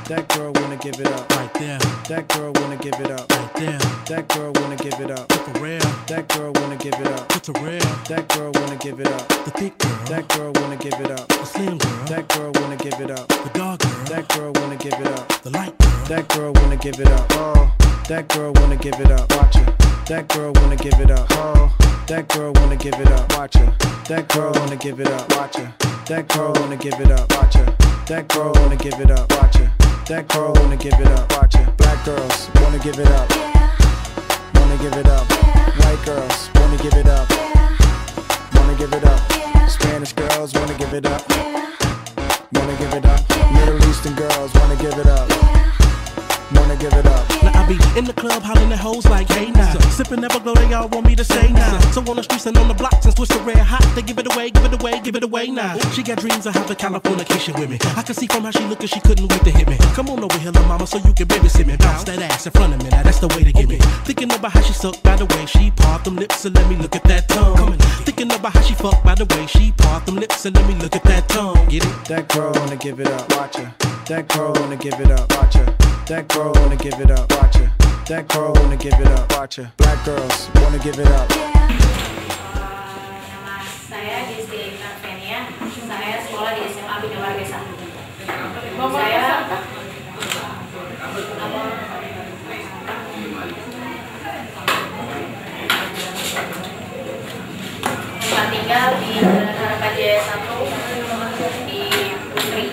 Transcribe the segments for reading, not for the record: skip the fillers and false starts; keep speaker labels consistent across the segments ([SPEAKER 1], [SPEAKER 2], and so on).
[SPEAKER 1] That girl wanna give it up.
[SPEAKER 2] Right there.
[SPEAKER 1] That girl wanna give it up.
[SPEAKER 2] Right there.
[SPEAKER 1] That girl wanna give it up.
[SPEAKER 2] For real.
[SPEAKER 1] That girl wanna give it up.
[SPEAKER 2] It's a real.
[SPEAKER 1] That girl wanna give it up.
[SPEAKER 2] The thick girl.
[SPEAKER 1] That girl wanna give it up.
[SPEAKER 2] The slim girl.
[SPEAKER 1] That girl wanna give it up.
[SPEAKER 2] The dark girl.
[SPEAKER 1] That girl wanna give it up.
[SPEAKER 2] The light girl.
[SPEAKER 1] That girl wanna give it up. Oh, that girl wanna give it up. Watch her. That girl wanna give it up. Oh, that girl wanna give it up. Watch her. That girl wanna give it up. Watch her. That girl wanna give it up. Watch her. That girl wanna give it up. Watch her. That girl wanna give it up. Watch her. Black girls wanna give it up. Wanna give it up. White girls wanna give it up. Wanna give it up. Spanish girls wanna give it up. Wanna give it up. Middle Eastern girls wanna give it up. Wanna give it up.
[SPEAKER 2] Now I be in the club hollering at hoes like, hey now. Sippin' Everglow, they all want me to stay now. So on the streets and on the blocks and switch to red hot, they give it away, give it away, give it away now. She got dreams of having Californication with me. I can see from how she lookin', she couldn't wait to hit me. Come on over here, little mama, so you can babysit me. Bounce that ass in front of me, now that's the way to get me. Thinking about how she suck by the way she part them lips and let me look at that tongue. Thinking about how she fuck by the way she part them lips and let me look at that tongue. Get it?
[SPEAKER 1] That girl wanna give it up. Watch her. That girl wanna give it up. Watch her. That girl wanna give it up. Watch her. That girl wanna give it up. Watch her. Black girls wanna give it up.
[SPEAKER 3] Saya Desti Karvenia. Saya sekolah di SMA Bina Marga 1. Saya tempat tinggal di Jalan Harapan Jaya 1 di Putri.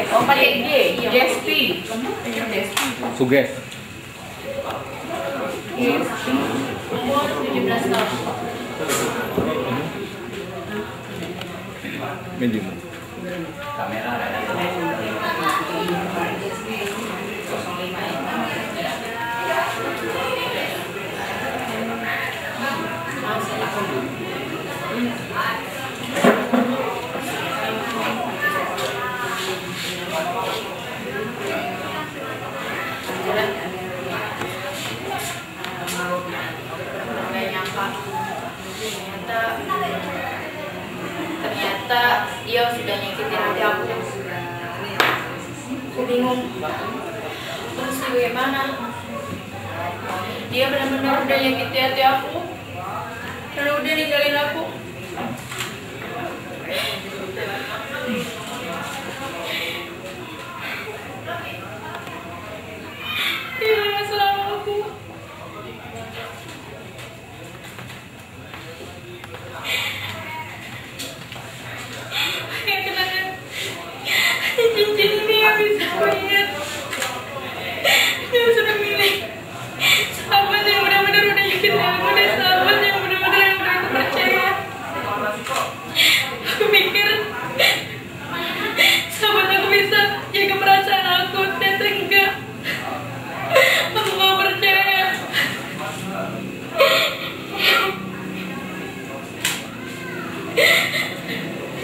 [SPEAKER 4] Oh, pakai G, Gesti.
[SPEAKER 5] Suges.
[SPEAKER 3] Umur 17 tahun.
[SPEAKER 5] Medium.
[SPEAKER 6] Kamera ada.
[SPEAKER 3] 05. Ternyata dia sudah nyakitin hati aku. Aku bingung terus bagaimana. Dia benar-benar udah nyakitin hati aku, lalu udah ninggalin aku. Dia nggak selalu aku. Cincin ini yang bisa aku ingat. Dia sudah milih sahabat yang benar-benar udah nyakitin aku, dan sahabat yang benar-benar yang udah aku percaya. Aku mikir sahabat aku bisa jaga perasaan aku, ternyata enggak. Aku gak percaya.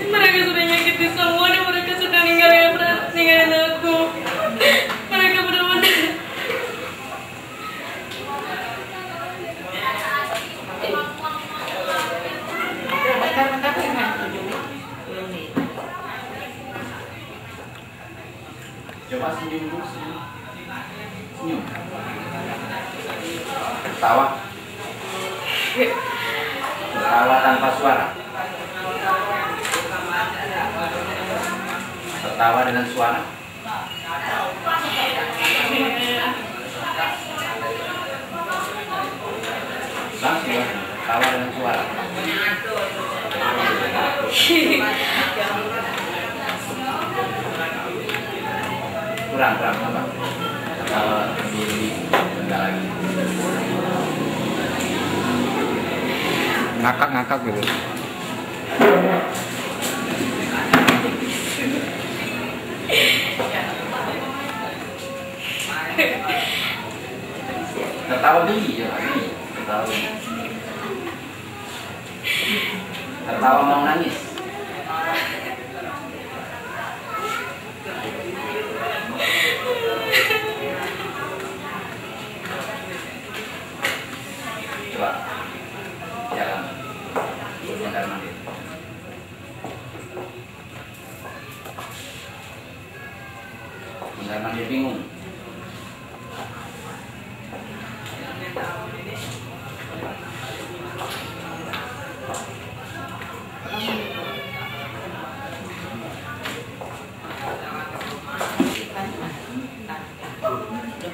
[SPEAKER 3] Mereka sudah nyakitin semua dan mereka sudah ninggalin aku. Mereka benar-benar
[SPEAKER 6] Coba senyum dulu, senyum. Senyum. Tertawa. Tertawa tanpa suara. Tertawa dengan suara. Langsung ya, tertawa dengan suara. Kurang apa? Tertawa sendiri, enggak lagi.
[SPEAKER 5] Ngakak-ngakak gitu.
[SPEAKER 6] Tertawa geli ya, tertawa mau nangis. karena dia bingung.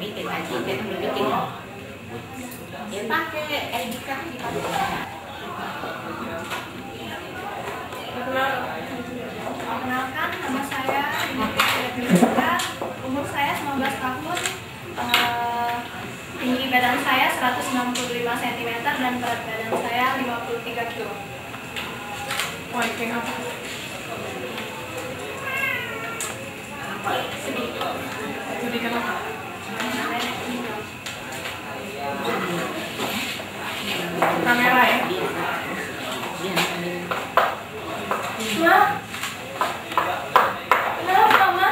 [SPEAKER 4] Bikin aja, bikin. Ya pakai ID card dipakai.
[SPEAKER 3] Perkenalkan, nama saya Indah, umur saya 19 tahun, tinggi badan saya 165 cm dan berat badan saya 53 kg.
[SPEAKER 7] Apa? Sedih kenapa? Kamera ya?
[SPEAKER 3] Ma? Kenapa, Ma?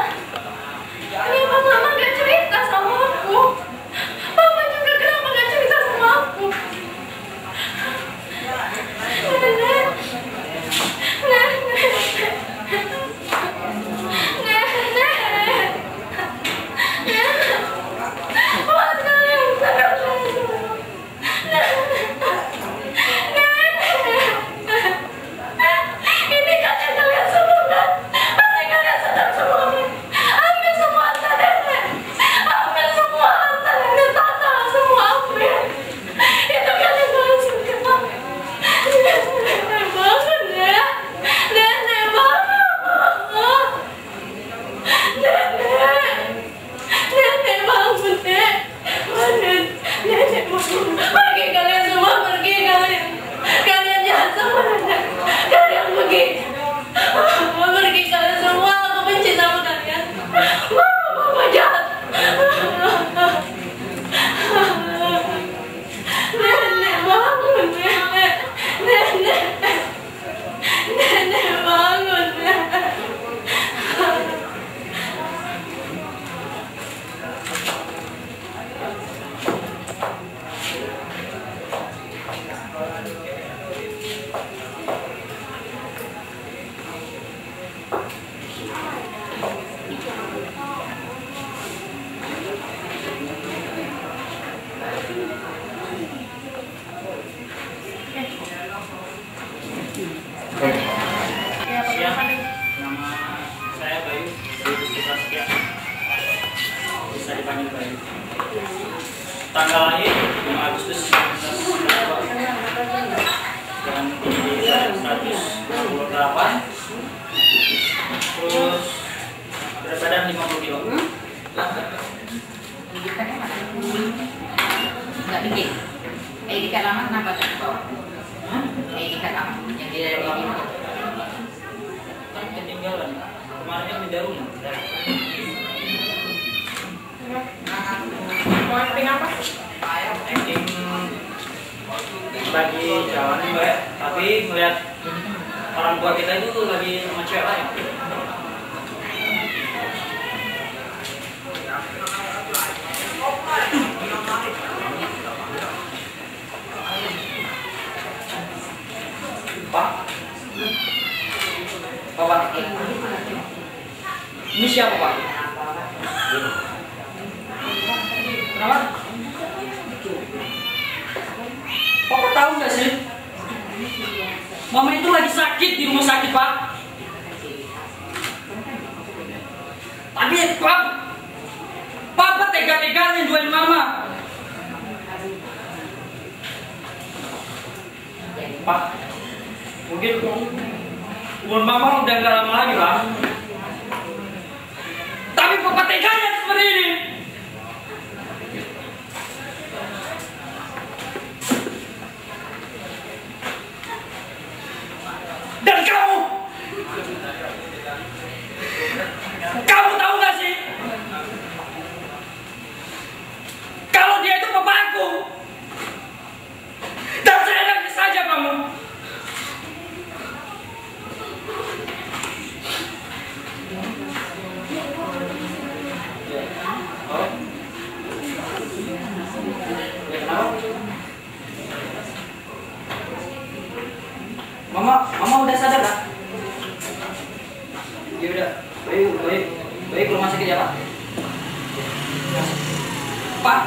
[SPEAKER 3] Kenapa Mama gak cerita sama aku? Papa juga kenapa gak cerita sama aku? Nenek.
[SPEAKER 8] Tanggal lahir 5 Agustus 1992 dan tinggi 128, terus berat badan 50 kilo.
[SPEAKER 4] Nggak bikin. ID card lama kenapa kan bawa? ID card lama yang di dalam ini
[SPEAKER 8] Kan ketinggalan. Kemarin kan pindah rumah.
[SPEAKER 7] Mau acting apa?
[SPEAKER 8] Acting bagi jalan Mbak, tapi melihat orang tua kita itu lagi sama cewek lain. Pak, Bapak, ini siapa Pak? Kenapa? Papa tahu nggak sih? Mama itu lagi sakit di rumah sakit Pak. Tapi Papa tega-teganya jualin Mama. Pak, mungkin umur Mama udah nggak lama lagi Pak. Tapi Papa teganya seperti ini. Dan kamu tahu gak sih? Kalau dia itu bapakku. Dan saya nangis saja kamu. Pak.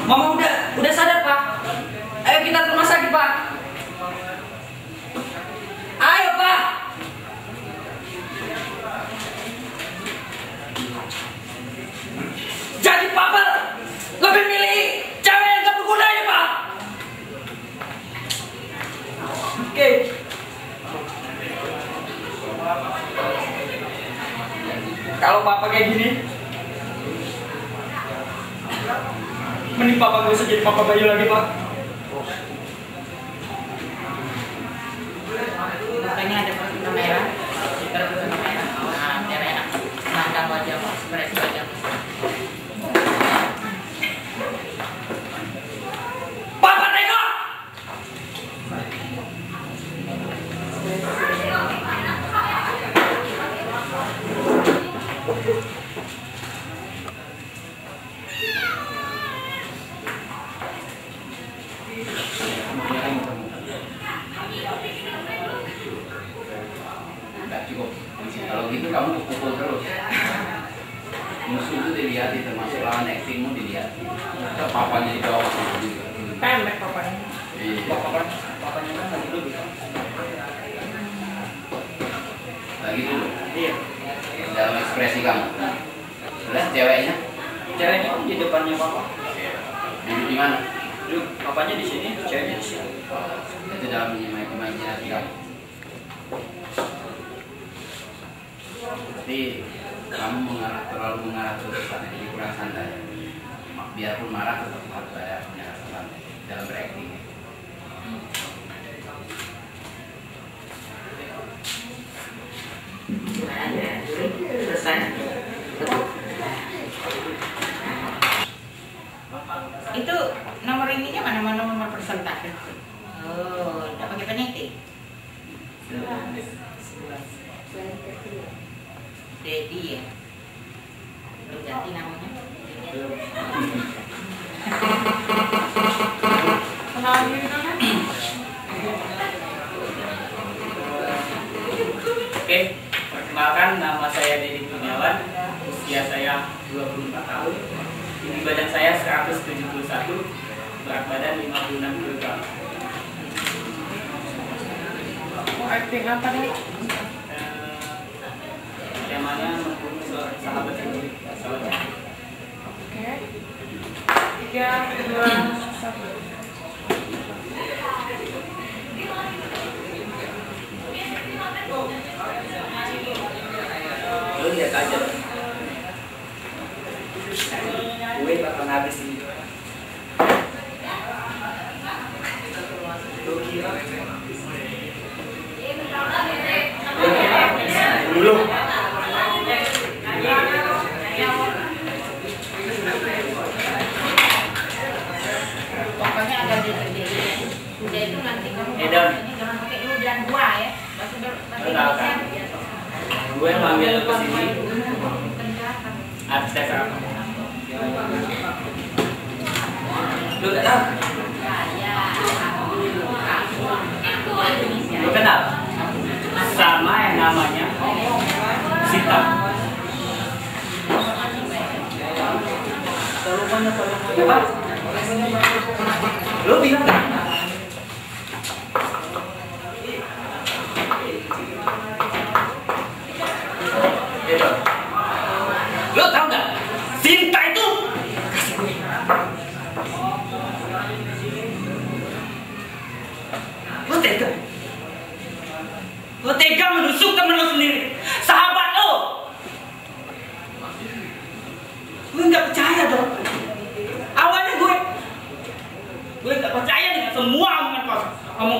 [SPEAKER 8] Mama udah sadar, Pak. Ayo kita ke rumah sakit, Pak. Ayo, Pak. Jadi Papa lebih milih cewek yang gak berguna ini, Pak. Oke. Kalau Papa kayak gini, mending Papa gak usah jadi Papa Bayu lagi, Pak.
[SPEAKER 4] Makanya ada perutnya merah, perutnya merah. Nah, biar enak. Mandang wajah, ekspresi wajah.
[SPEAKER 8] Papa tengok.
[SPEAKER 6] Nggak cukup. Kalau gitu kamu pukul terus. Musuh itu dilihat, termasuk lawan actingmu dilihat. Kalau papanya di bawah juga.
[SPEAKER 7] Pendek papanya.
[SPEAKER 6] Iya.
[SPEAKER 8] Papanya kan lagi dulu.
[SPEAKER 6] Lagi dulu.
[SPEAKER 8] Iya.
[SPEAKER 6] Dalam ekspresi kamu. Terus ceweknya?
[SPEAKER 8] Ceweknya di depannya Papa.
[SPEAKER 6] Duduk di mana?
[SPEAKER 8] Duduk, papanya di sini, ceweknya di sini.
[SPEAKER 6] Itu dalam imajinasi kamu. Tapi kamu terlalu mengarah terus, jadi kurang santai. Biarpun marah tetap harus ada santai dalam berakting.
[SPEAKER 4] Selesai. Itu nomor ininya mana nomor persentase? Oh, udah pakai peniti. Dedi ya. Belum ganti namanya.
[SPEAKER 7] Kenalan diri dong, kan?
[SPEAKER 8] Oke, perkenalkan nama saya Dedi Kurniawan. Usia saya 24 tahun. Tinggi badan saya 171, berat badan 56 kg.
[SPEAKER 7] Mau acting apa nih?
[SPEAKER 8] Temanya membunuh sahabat sendiri.
[SPEAKER 7] Oke. 3, 2, 1.
[SPEAKER 8] Lo lihat aja. Gue bakal habis ini. Lo kira? Dulu.
[SPEAKER 4] Pokoknya agak gede. Udah itu nanti kamu
[SPEAKER 8] Edan.
[SPEAKER 4] ini jangan pakai lu dan gua ya.
[SPEAKER 8] Enggak kan. Gue manggil lo kesini. Atas dasar apa? Lo gak tahu? Lo kenal? Sama yang namanya Sita. Apa? Lo bilang kan? Lo tau gak? Sinta itu Lo tega menusuk temen lo sendiri, sahabat lo. Gue gak percaya dong. Awalnya gue gak percaya dengan semua omongan kosong,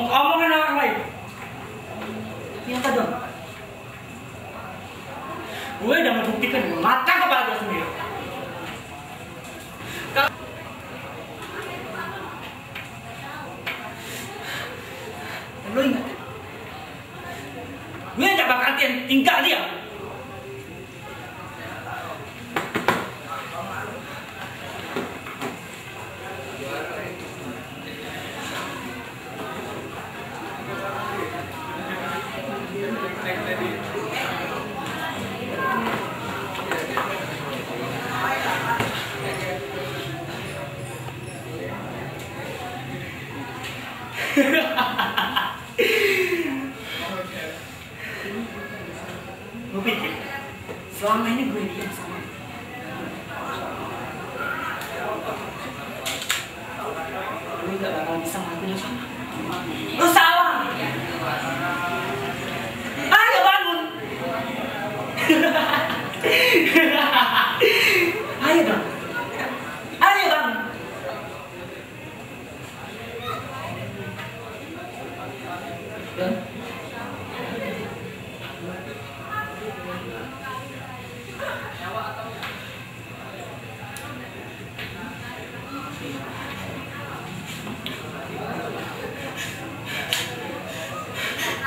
[SPEAKER 8] omongan orang lain. Ternyata dong, gue udah membuktikan dengan mata kepala gue sendiri. Lo ingat? Gue gak bakal tinggal Selama ini gue diam sama lu. Gue gak bakal bisa ngelakuin sama lu. Lu salah. Ayo bangun. Ayo dong. Ayo bangun. Don.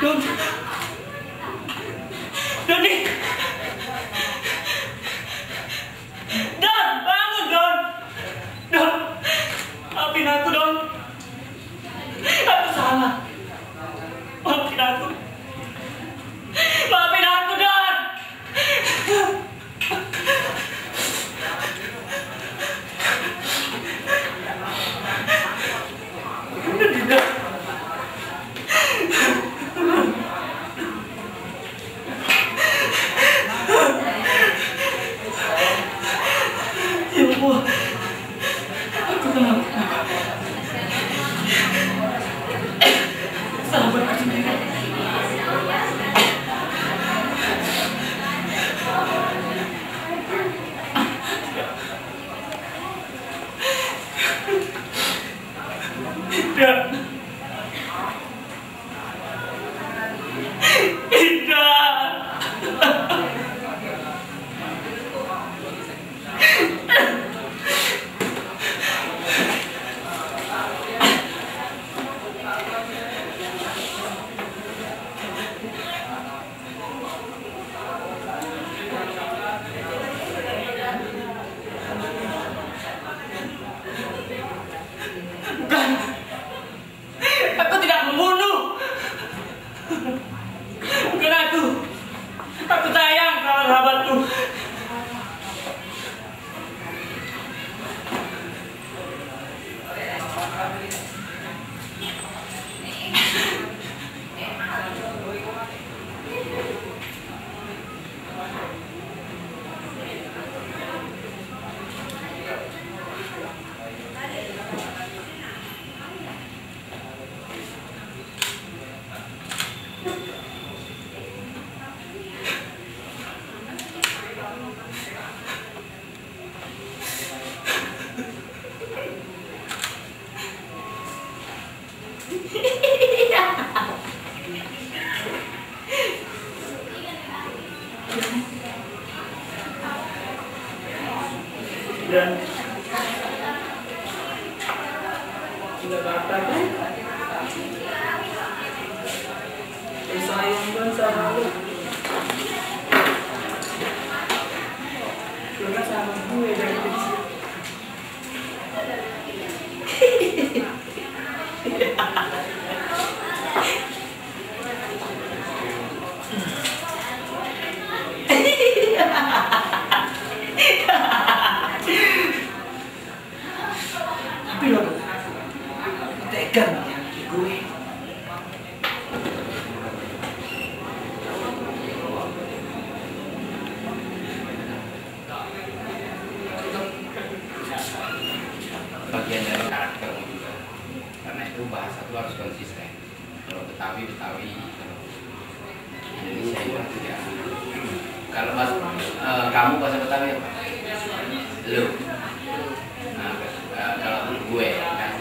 [SPEAKER 8] Don. Doni. Don, bangun Don. Don. Maafin aku Don. Aku salah. Maafin aku. Maafin aku Don. Ya Allah. Aku tenang. Sabar aku mereka. Tidak. Bukan. Aku tidak membunuh. Bukan aku. Aku sayang sama sahabatku. Dan tidak apa-apa kan? Sayang kan sama lu. Lu kan sama gue dari kecil. Tapi lo tega menyakiti gue.
[SPEAKER 6] Bagian dari karaktermu juga, karena itu bahasa itu harus konsisten. Kalau Betawi, kalau Indonesia itu ya. Kalau kamu bahasa Betawi apa? Lu. Nah, kalau gue kan,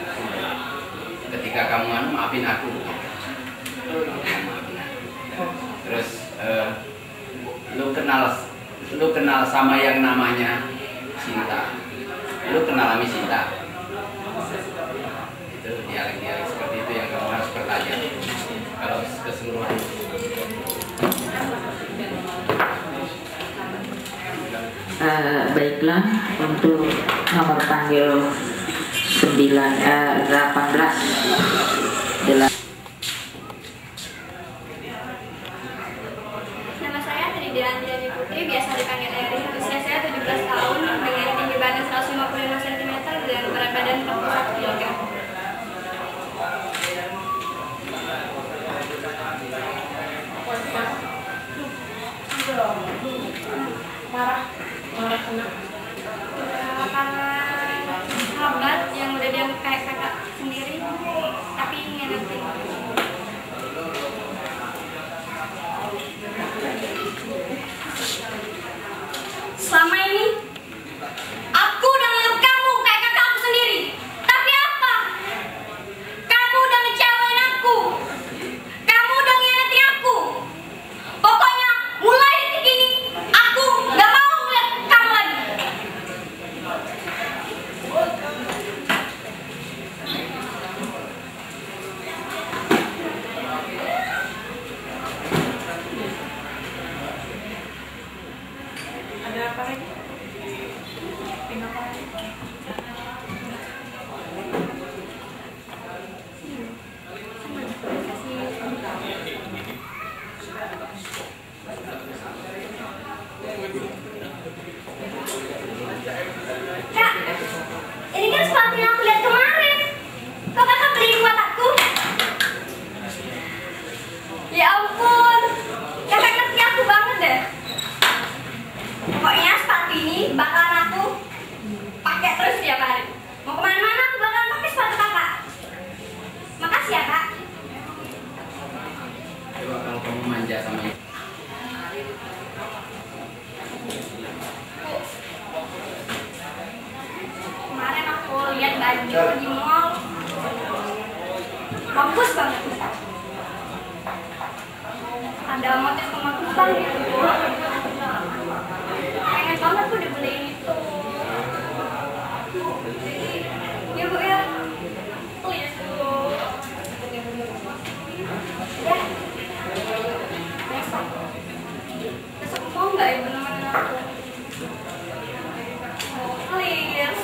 [SPEAKER 6] ketika kamu maafin aku, terus lu kenal sama yang namanya cinta, lu kenal sama cinta. Itu dialek-dialek seperti itu yang kamu harus bertanya. Kalau keseluruhan.
[SPEAKER 4] Baiklah, untuk nomor panggil 18
[SPEAKER 3] Nama saya Tridi Anjani Putri, biasa dipanggil Eri. Usia saya 17 tahun dengan tinggi badan 155 cm dan berat badan 41 kg. karena sahabat yang udah dianggap kayak kakak sendiri, tapi ngenatin. Selama ini aku udah nganggap kamu kayak kakak aku sendiri. Tapi apa? Kamu udah ngecewain aku. Kamu udah ngianatin aku. Pokoknya mulai detik ini aku gak mau ngeliat kamu lagi.
[SPEAKER 7] Ada apa lagi? Tinggal apa lagi?
[SPEAKER 3] Kak, ini kan sepatu yang aku lihat kemarin. Kok kakak beli buat aku? Ya ampun, kakak ngerti aku banget deh. Pokoknya sepatu ini bakalan aku pakai terus setiap hari. Mau kemana-mana aku bakalan pakai sepatu kakak. Makasih ya kak.
[SPEAKER 6] Coba kalau kamu manja sama ibu.
[SPEAKER 3] Kemarin aku lihat baju di mall, bagus banget. Ada motif kemakutan gitu. Pengen banget aku dibeliin itu. Ya bu ya, please bu. Ya, besok mau nggak ibu nemenin aku? Please.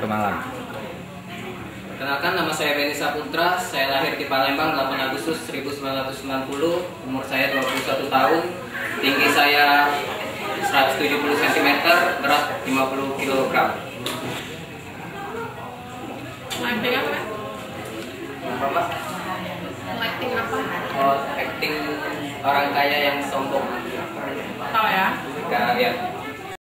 [SPEAKER 5] Ke Malang.
[SPEAKER 9] Perkenalkan, nama saya Benny Saputra. Saya lahir di Palembang 8 Agustus 1990. Umur saya 21 tahun. Tinggi saya 170 cm, berat 50 kg.
[SPEAKER 7] Acting apa kan?
[SPEAKER 9] Apa Pak?
[SPEAKER 7] Acting apa?
[SPEAKER 9] Oh, acting orang kaya yang sombong.
[SPEAKER 7] Tahu ya?
[SPEAKER 9] Ketika ya